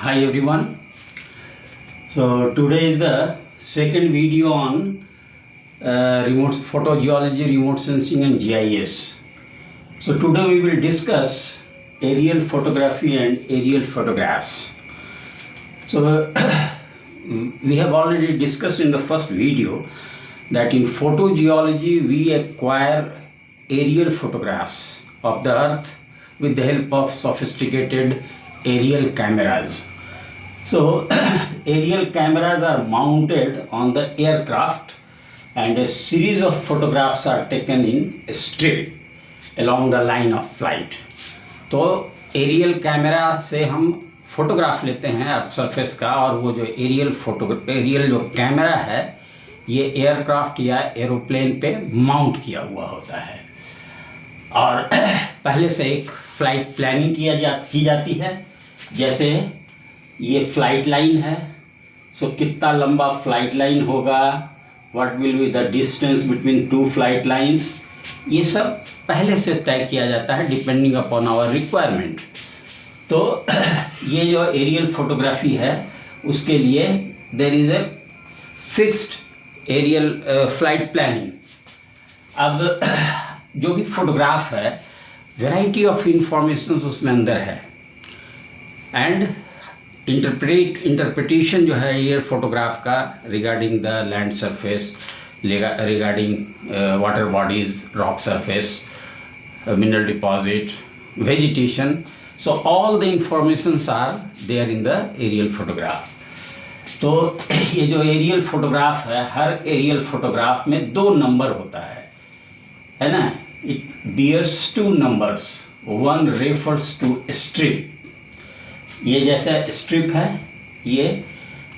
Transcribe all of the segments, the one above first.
Hi everyone. So today is the second video on remote photogeology, remote sensing and GIS. So today we will discuss aerial photography and aerial photographs. So we have already discussed in the first video that in photogeology we acquire aerial photographs of the earth with the help of sophisticated aerial cameras. So aerial cameras are mounted on the aircraft and a series of photographs are taken in a strip along the line of flight. तो aerial camera से हम photograph लेते हैं earth surface का, और वो जो aerial जो कैमरा है ये एयरक्राफ्ट या एरोप्लेन पे माउंट किया हुआ होता है और पहले से एक फ्लाइट प्लानिंग की जाती है। जैसे ये फ्लाइट लाइन है, सो कितना लंबा फ्लाइट लाइन होगा, what will be the distance between two flight lines, ये सब पहले से तय किया जाता है डिपेंडिंग अपॉन आवर रिक्वायरमेंट। तो ये जो एरियल फोटोग्राफी है उसके लिए there is a fixed aerial flight planning. अब जो भी फोटोग्राफ है वैरायटी ऑफ इंफॉर्मेशन उसमें अंदर है एंड इंटरप्रिटेशन जो है एयर फोटोग्राफ का regarding the land surface, regarding water bodies, rock surface, mineral deposit, vegetation, so all the informations are there in the aerial photograph. तो ये जो एरियल फोटोग्राफ है, हर एरियल फोटोग्राफ में 2 नंबर होता है ना। It bears 2 numbers, one refers to strip। ये जैसा स्ट्रिप है ये,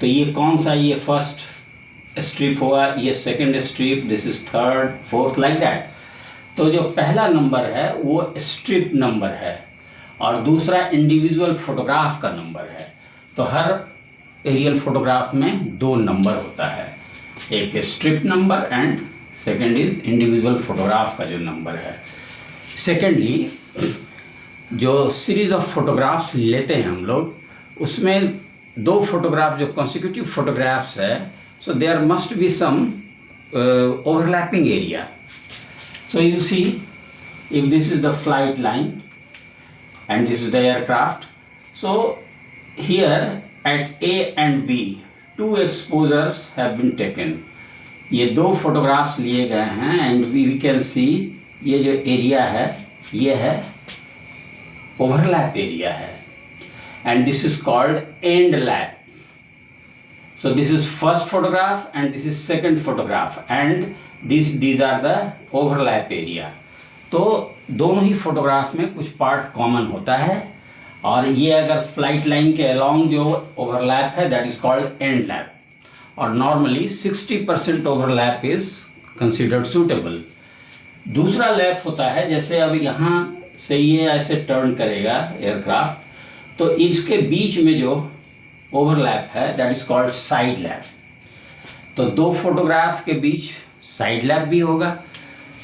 तो ये कौन सा, ये फर्स्ट स्ट्रिप हुआ, ये second strip, this is third, fourth, like that. तो जो पहला नंबर है वो स्ट्रिप नंबर है और दूसरा इंडिविजुअल फोटोग्राफ का नंबर है। तो हर एरियल फोटोग्राफ में 2 नंबर होता है, एक strip number and second is individual photograph का जो नंबर है। सेकेंडली जो सीरीज ऑफ फोटोग्राफ्स लेते हैं हम लोग, उसमें 2 फोटोग्राफ जो कॉन्सिक्यूटिव फोटोग्राफ्स है, so there must be some overlapping area. So you see if this is the flight line and this is the aircraft, so here at A and B 2 exposures have been taken. ये 2 photographs लिए गए हैं and we can see ये जो area है ये है overlap area है and this is called end lap. So this is first photograph and this is second photograph and these are the overlap area. तो दोनों ही फोटोग्राफ में कुछ पार्ट कॉमन होता है और ये अगर फ्लाइट लाइन के अलोंग जो ओवरलैप है that is called end lap, और normally 60% overlap is considered suitable. दूसरा लैप होता है, जैसे अब यहाँ से ये ऐसे टर्न करेगा एयरक्राफ्ट, तो इसके बीच में जो ओवरलैप है that is called side lap. तो 2 फोटोग्राफ के बीच साइड लैप भी होगा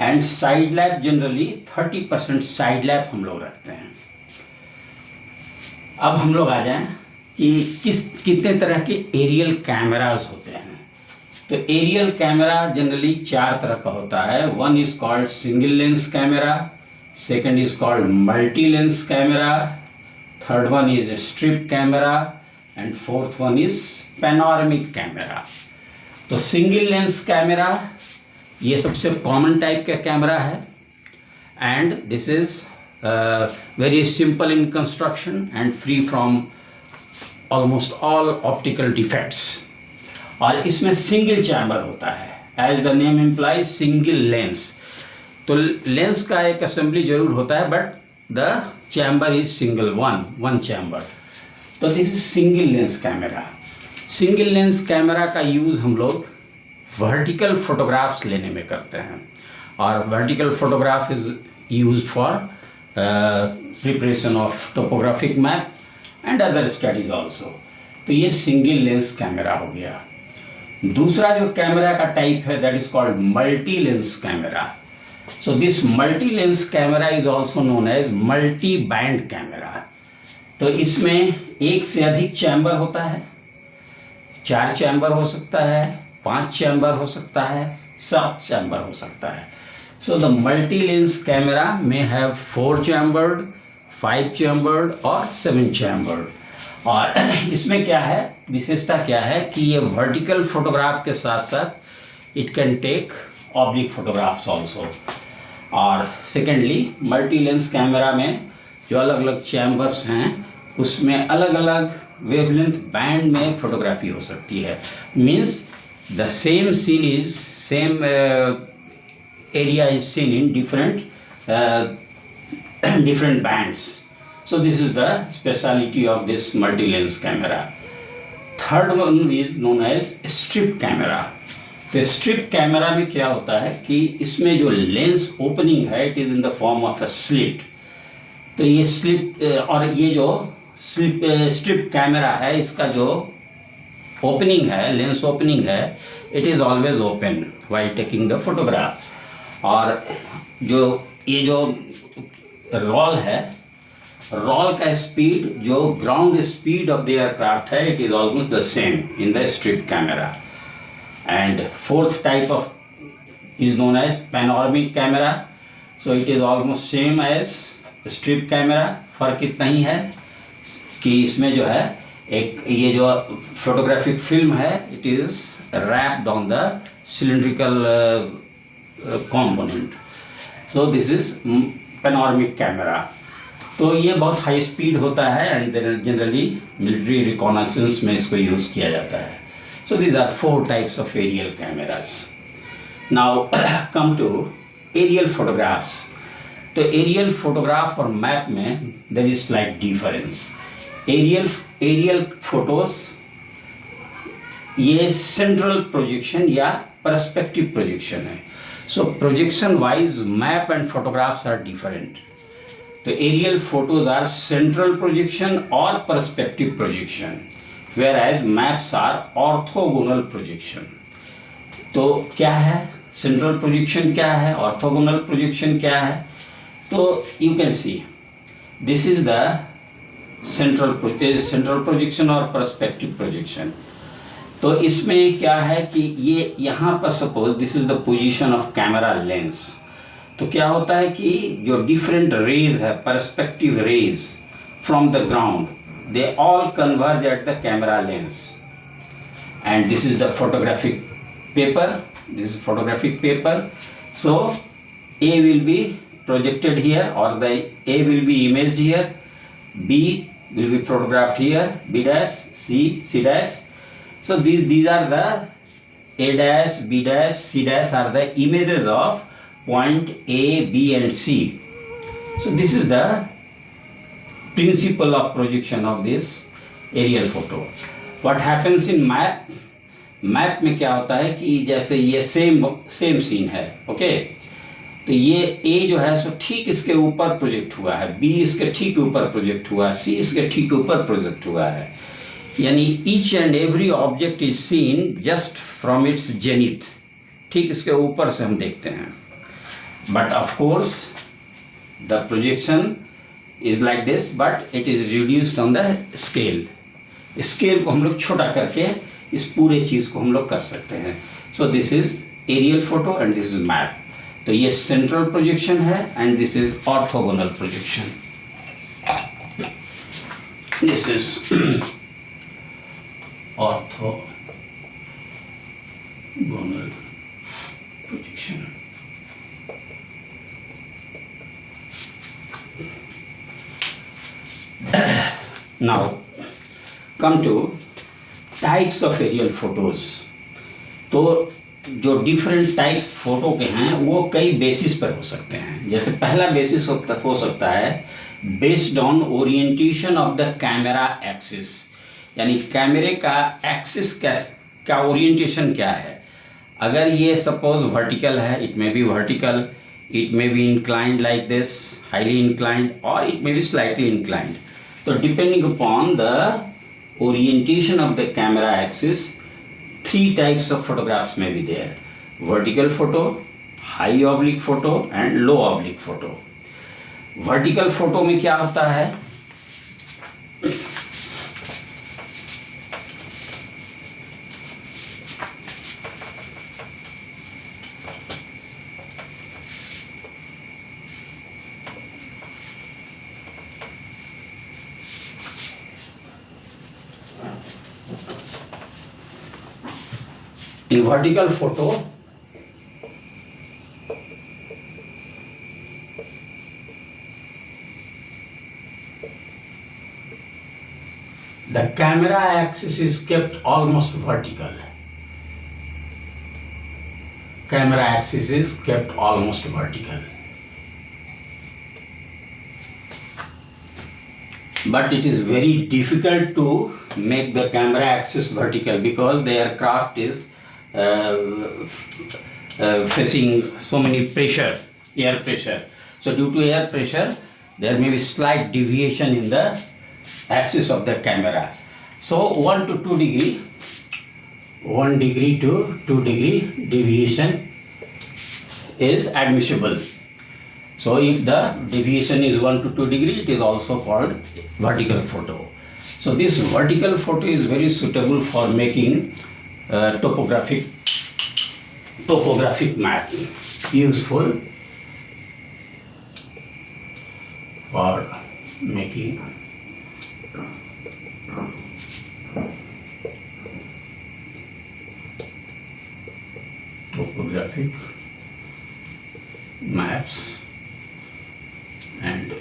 and side lap generally 30% side lap हम लोग रखते हैं। अब हम लोग आ जाएं कि कितने तरह के एरियल कैमरास होते हैं। तो एरियल कैमरा जनरली 4 तरह का होता है। One is called single lens camera, second is called multi lens camera, third one is strip camera and fourth one is panoramic camera. तो सिंगल लेंस कैमरा ये सबसे कॉमन टाइप का camera है and this is very simple in construction and free from almost all optical defects, और इसमें single chamber होता है as the name implies single lens. तो लेंस का एक असेंबली जरूर होता है but the chamber is single one chamber. तो this is single lens camera. Single lens camera का यूज़ हम लोग वर्टिकल फोटोग्राफ्स लेने में करते हैं और vertical photograph is use for preparation of topographic map and other studies also. तो ये सिंगल लेंस कैमरा हो गया। दूसरा जो कैमरा का टाइप है that is called multi lens camera. So this multi lens camera is also known as multi band camera. तो इसमें एक से अधिक चैम्बर होता है, 4 चैम्बर हो सकता है, 5 चैम्बर हो सकता है, 7 चैम्बर हो सकता है। So the multi lens camera में हैव 4 चैम्बर्ड, 5 चैम्बर्ड और 7 चैम्बर्ड। और इसमें क्या है, विशेषता क्या है कि ये वर्टिकल फोटोग्राफ के साथ साथ it can take oblique photographs also. और सेकेंडली मल्टी लेंस कैमरा में जो अलग अलग चैम्बर्स हैं उसमें अलग अलग वेवलेंथ बैंड में फोटोग्राफी हो सकती है। Means the same seen is same area is seen in different bands. So this is the speciality of this multi-lens camera. Third one is known as strip camera. तो strip camera में क्या होता है कि इसमें जो लेंस ओपनिंग है it is in the form of a slit. तो ये स्लिट और ये जो स्ट्रिप कैमरा है इसका जो ओपनिंग है, लेंस ओपनिंग है, it is always open while taking the photograph. और जो ये जो रोल है, रोल का स्पीड जो ground speed of the aircraft है it is almost the same in the strip camera. And fourth type of is known as panoramic camera. So it is almost same as strip camera. फर्क इतना ही है कि इसमें जो है एक ये जो फोटोग्राफिक फिल्म है it is wrapped on the cylindrical component. So this is panoramic camera. तो ये बहुत हाई स्पीड होता है एंड जनरली मिलिट्री रिकॉनासेंस में इसको यूज़ किया जाता है। So these are 4 types of aerial cameras. Now come to aerial photographs. तो aerial photograph और map में there is slight difference. Aerial photos ये central projection या perspective projection है. So projection wise map and photographs are different. तो aerial photos are central projection और perspective projection. Whereas maps are orthogonal projection. तो क्या है central projection, क्या है orthogonal projection, क्या है? तो you can see this is the central projection और perspective projection. तो इसमें क्या है कि ये यहाँ पर suppose this is the position of camera lens. तो क्या होता है कि जो different rays है, perspective rays from the ground, they all converge at the camera lens. And this is the photographic paper. This is photographic paper. So A will be projected here or the A will be imaged here. B will be photographed here. B dash, C dash. So these are the A dash, B dash, C dash are the images of point A, B and C. So this is the principle of projection of this aerial photo. What happens in map में क्या होता है कि जैसे ये same scene है, okay, तो ये A जो है सो ठीक इसके ऊपर प्रोजेक्ट हुआ है, B इसके ठीक ऊपर प्रोजेक्ट हुआ है, C इसके ठीक ऊपर प्रोजेक्ट हुआ है, यानी each and every object is seen just from its zenith, ठीक इसके ऊपर से हम देखते हैं। But of course the projection is like this, but it is reduced on the scale. Scale को हम लोग छोटा करके इस पूरे चीज़ को हम लोग कर सकते हैं। So this is aerial photo and this is map. तो ये central projection है and this is orthogonal projection. This is orthogonal projection. Now come to types of aerial photos. तो जो डिफरेंट टाइप्स फोटो के हैं वो कई बेसिस पर हो सकते हैं। जैसे पहला बेसिस हो सकता है based on orientation of the camera axis, यानी कैमरे का एक्सिस का ओरिएंटेशन क्या है। अगर ये सपोज वर्टिकल है, it may be vertical, it may be inclined like this, highly inclined, और it may be slightly inclined. So depending upon the orientation of the camera axis, 3 types of photographs may be there: vertical photo, high oblique photo and low oblique photo. Vertical photo में क्या होता है In vertical photo, the camera axis is kept almost vertical. Camera axis is kept almost vertical. But it is very difficult to make the camera axis vertical because the aircraft is facing so many pressure, air pressure. So due to air pressure, there may be slight deviation in the axis of the camera. So 1 to 2 degree, 1 degree to 2 degree deviation is admissible. So if the deviation is 1 to 2 degree, it is also called vertical photo. So this vertical photo is very suitable for making topographic map, useful for making topographic maps and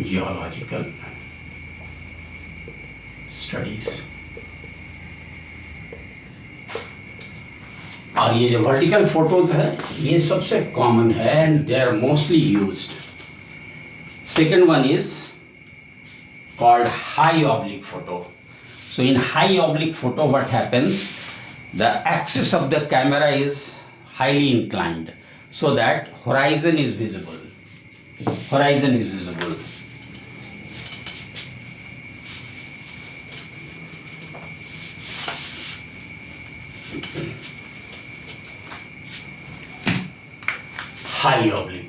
geological studies. और ये जो vertical photos है ये सबसे common है and they are mostly used. Second one is called high oblique photo. So in high oblique photo what happens, the axis of the camera is highly inclined so that horizon is visible. Horizon is visible. High oblique.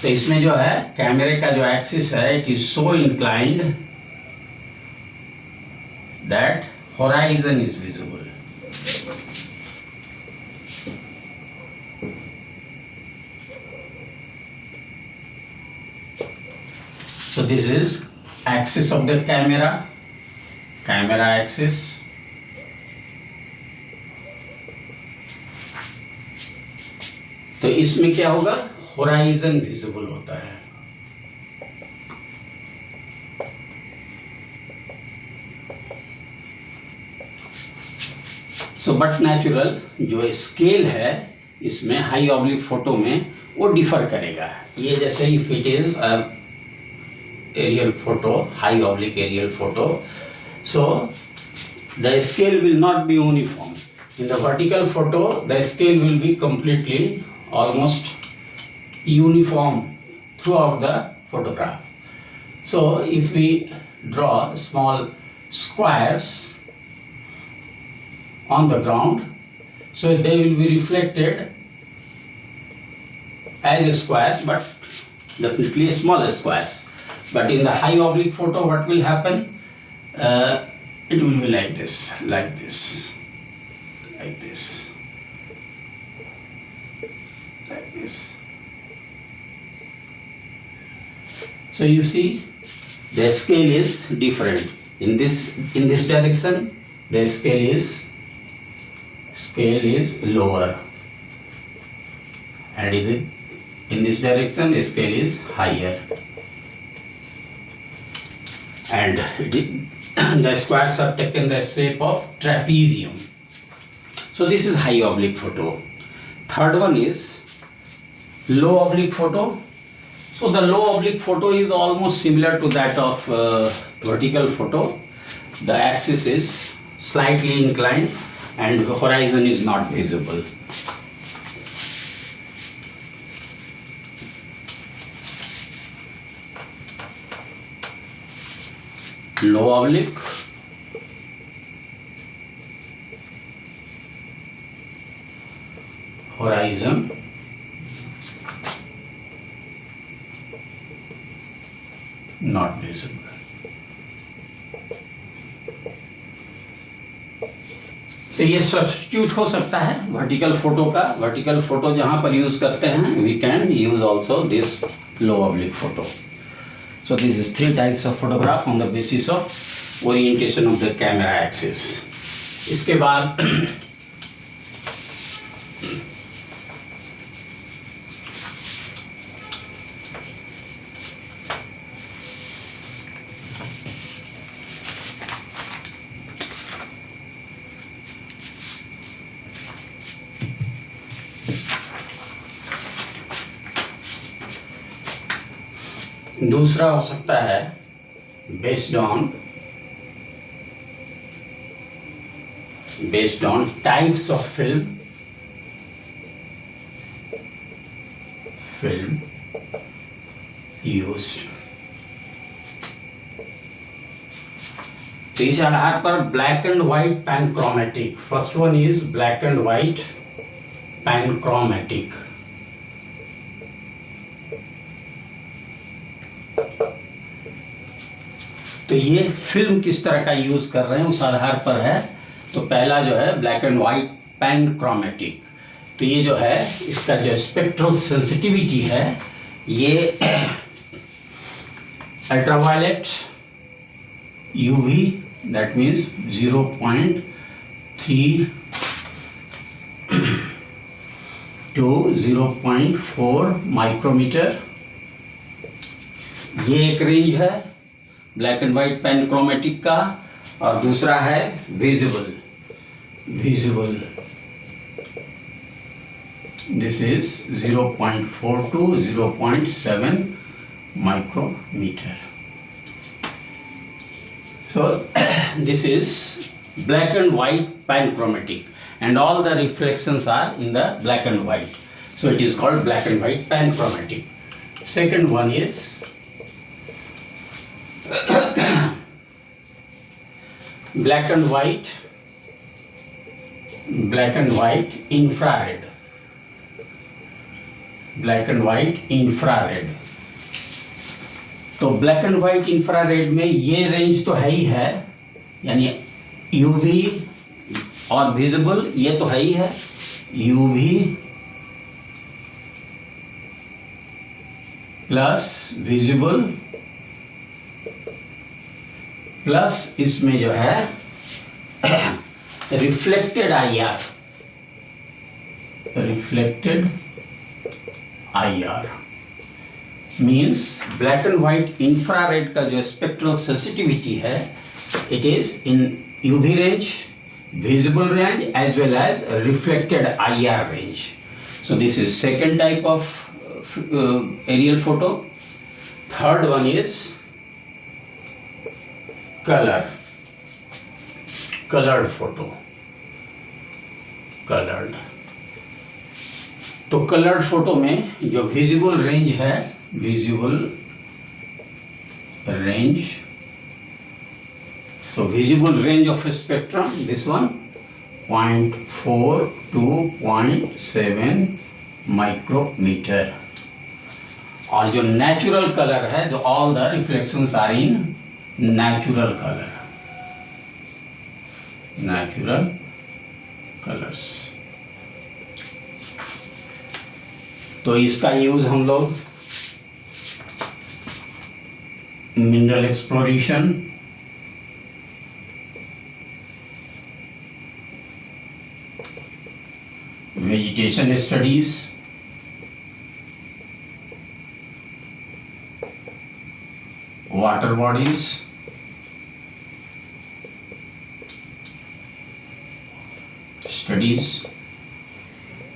तो इसमें जो है कैमरे का जो axis है it is so inclined that horizon is visible. So this is axis of the camera axis. तो इसमें क्या होगा, होराइजन विजिबल होता है. सो बट नेचुरल जो स्केल है इसमें हाई ऑब्लिक फोटो में वो डिफर करेगा. ये जैसे if it is aerial photo, high oblique aerial photo, so the scale will not be uniform. In the vertical photo, the scale will be completely almost uniform throughout the photograph. So if we draw small squares on the ground, so they will be reflected as squares, but definitely smaller squares. But in the high oblique photo, what will happen? It will be like this, like this, like this, like this. So you see, the scale is different. In this direction, the scale is lower, and in this direction, the scale is higher. And the squares are taken the shape of trapezium. So this is high oblique photo. Third one is low oblique photo. So the low oblique photo is almost similar to that of vertical photo. The axis is slightly inclined and the horizon is not visible. Low oblique, horizon, not visible. तो ये substitute हो सकता है vertical photo का. Vertical photo जहां पर use करते हैं we can use also this low oblique photo. So this is 3 types of photograph on the basis of orientation of the camera axis. इसके बाद दूसरा हो सकता है based on types of film used. तो इस आधार पर black and white panchromatic, first one is black and white panchromatic. तो ये फिल्म किस तरह का यूज कर रहे हैं उस आधार पर है. तो पहला जो है ब्लैक एंड व्हाइट पैनक्रोमेटिक. तो ये जो है इसका जो स्पेक्ट्रल सेंसिटिविटी है ये ultraviolet UV that means 0.3 to 0.4 micrometre. ये एक रेंज है ब्लैक एंड व्हाइट पैनक्रोमेटिक का. और दूसरा है visible. This is 0.4 to 0.7 micrometer. So this is black and white panchromatic and all the reflections are in the black and white. So it is called black and white panchromatic. Second one is black and white infrared. Black and white infrared. तो black and white infrared में ये range तो है ही है, यानी UV और visible ये तो है ही है. यूवी प्लस विजिबल प्लस इसमें जो है reflected IR means black and white infrared का जो स्पेक्ट्रल सेंसिटिविटी है it is in UV range, visible range as well as reflected IR range. So this is second type of aerial photo. Third one is coloured photo. तो coloured photo में जो visible range है, so visible range of spectrum this one 0.4 to 0.7 micrometer. और जो natural colour है, जो all the reflections are in natural colors. तो इसका यूज हम लोग mineral exploration, vegetation studies, water bodies, studies,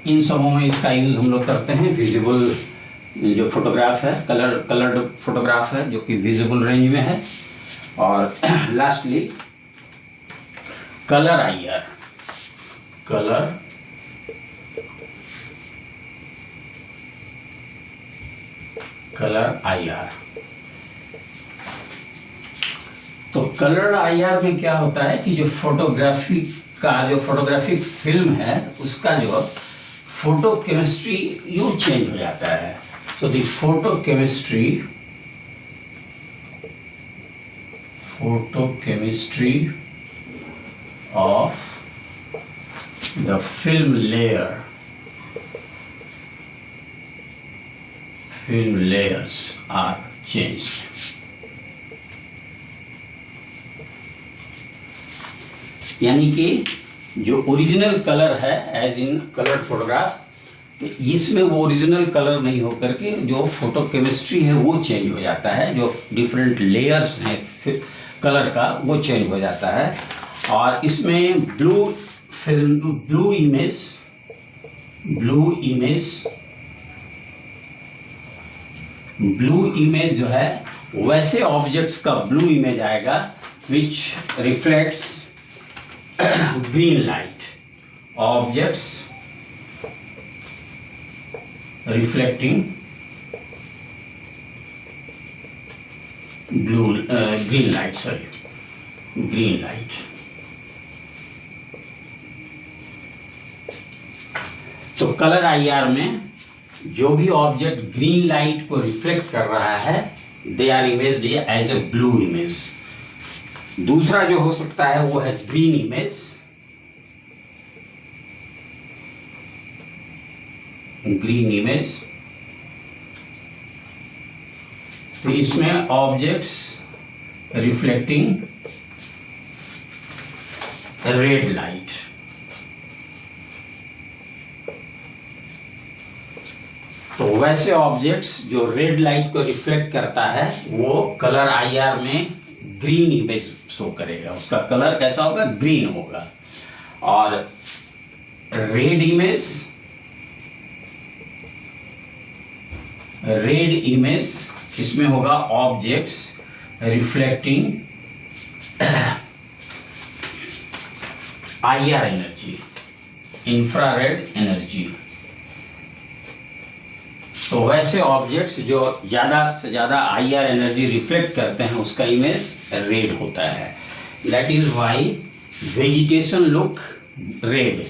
इन सबों में इसका यूज हम लोग करते हैं. विजिबल जो फोटोग्राफ है, कलर्ड फोटोग्राफ है जो कि विजिबल रेंज में है. और लास्टली कलर IR. तो कलर IR में क्या होता है कि जो फोटोग्राफिक फिल्म है उसका जो फोटो केमिस्ट्री यू चेंज हो जाता है. So the photo chemistry of the film layers are changed. यानी कि जो ओरिजिनल कलर है एज इन कलर फोटोग्राफ, तो इसमें वो ओरिजिनल कलर नहीं होकर के जो फोटो केमिस्ट्री है वो चेंज हो जाता है, जो डिफरेंट लेयर्स हैं कलर का वो चेंज हो जाता है। और इसमें ब्लू फिल्म, ब्लू इमेज जो है वैसे ऑब्जेक्ट्स का ब्लू इमेज आएगा which reflects green light, objects reflecting green light। तो कलर आईआर में जो भी ऑब्जेक्ट ग्रीन लाइट को रिफ्लेक्ट कर रहा है they are imaged as a blue image. दूसरा जो हो सकता है वो है ग्रीन इमेज। तो इसमें ऑब्जेक्ट्स रिफ्लेक्टिंग रेड लाइट। तो वैसे ऑब्जेक्ट्स जो रेड लाइट को रिफ्लेक्ट करता है वो कलर आईआर में ग्रीन इमेज शो करेगा, उसका कलर कैसा होगा, ग्रीन होगा। और रेड इमेज इसमें होगा objects reflecting IR energy, infrared energy. तो वैसे ऑब्जेक्ट्स जो ज़्यादा से ज़्यादा आईआर एनर्जी रिफ्लेक्ट करते हैं उसका इमेज रेड होता है। That is why vegetation look red,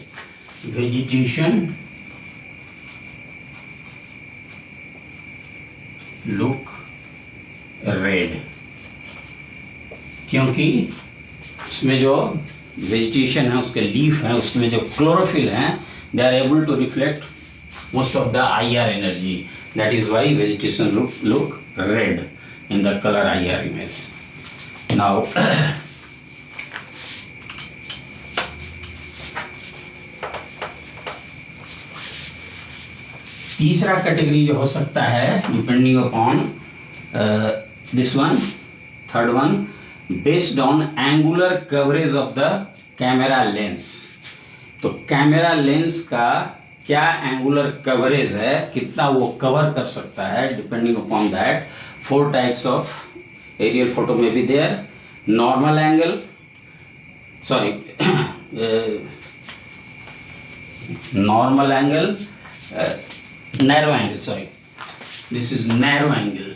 vegetation look red, क्योंकि इसमें जो वेजिटेशन है उसके लीफ हैं उसमें जो क्लोरोफिल हैं they are able to reflect most of the IR energy. That is why vegetation look red in the colour IR image. Now तीसरा कैटेगरी जो हो सकता है depending upon this one, third one, based on angular coverage of the camera lens. तो camera lens का क्या angular coverage है, कितना वो कवर कर सकता है, depending upon that 4 types of aerial photo में भी there. Normal angle, sorry normal angle, narrow angle, sorry, this is narrow angle,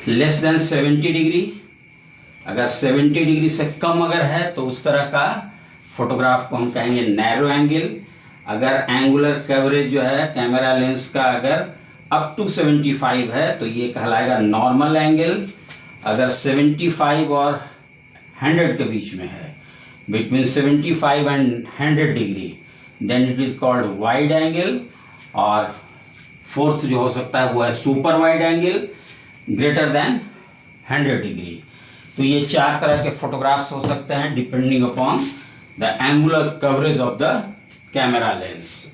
less than 70 degree. अगर 70 डिग्री से कम अगर है तो उस तरह का फोटोग्राफ को हम कहेंगे नैरो एंगल। अगर एंगुलर कवरेज जो है कैमरा लेंस का अगर अप टू 75 है तो ये कहलाएगा नॉर्मल एंगल। अगर 75 और 100 के बीच में है, between 75 and 100 degree, then it is called wide angle. और फोर्थ जो हो सकता है वो है super wide angle, greater than 100 degree. तो ये 4 तरह के फोटोग्राफ्स हो सकते हैं depending upon the angular coverage of the camera lens.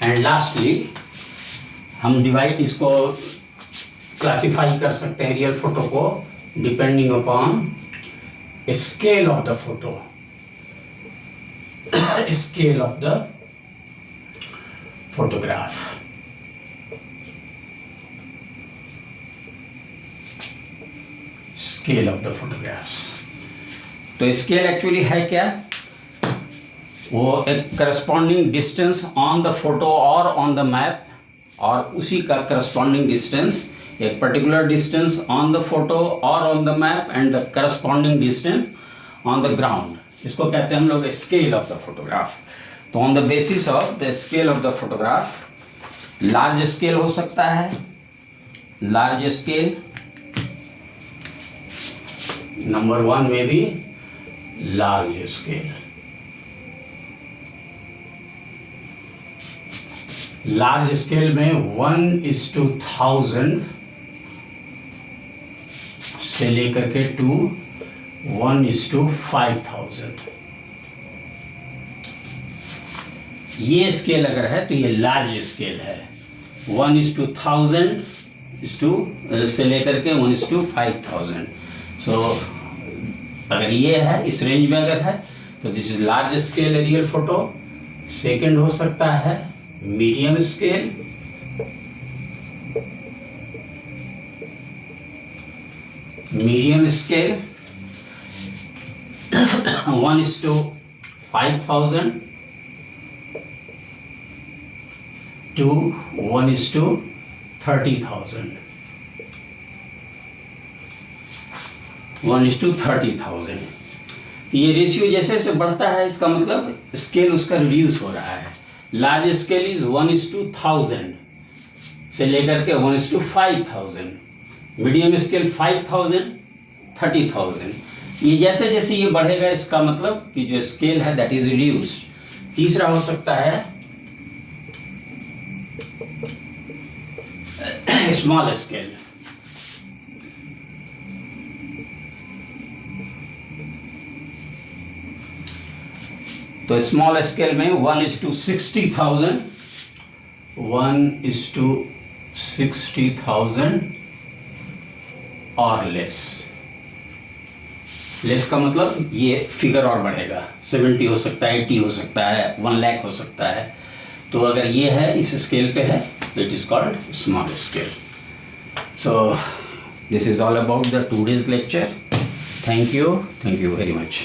And lastly हम डिवाइड इसको क्लासिफाई कर सकते हैं रियल फोटो को डिपेंडिंग अपॉन scale of the photo, scale of the photograph. Scale of the photographs. तो स्केल एक्चुअली है क्या, वो एक corresponding distance on the photo और ऑन द मैप, और उसी का करस्पॉन्डिंग डिस्टेंस एक particular distance on the photo और on the map and the corresponding distance on the ground, इसको कहते हैं हम लोग स्केल ऑफ द फोटोग्राफ। तो on the basis of the scale of the photograph large scale हो सकता है, लार्ज स्केल नंबर 1 में भी लार्ज स्केल। लार्ज स्केल में 1:1000 से लेकर के 1:5000 ये स्केल अगर है तो ये लार्ज स्केल है। 1:1000 से लेकर के 1:5000। सो अगर ये है इस रेंज में अगर है तो this is large scale aerial photo. Second हो सकता है medium scale, medium scale 1:5000 to 1:30,000, 1:30,000। ये रेशियो जैसे जैसे बढ़ता है इसका मतलब स्केल उसका रिड्यूस हो रहा है। लार्ज स्केल इज 1:1000 से लेकर के 1:5000, मीडियम स्केल 5000, 30,000। ये जैसे जैसे ये बढ़ेगा इसका मतलब कि जो स्केल है दैट इज रिड्यूस्ड। तीसरा हो सकता है स्मॉल स्केल। तो स्मॉल स्केल में 1:60,000, 1:60,000 और लेस। लेस का मतलब ये फिगर और बढ़ेगा, 70 हो सकता है, 80 हो सकता है, 1 लाख हो सकता है। तो अगर ये है इस स्केल पे है तो it is called small scale. So this is all about the 2 days lecture. Thank you very much.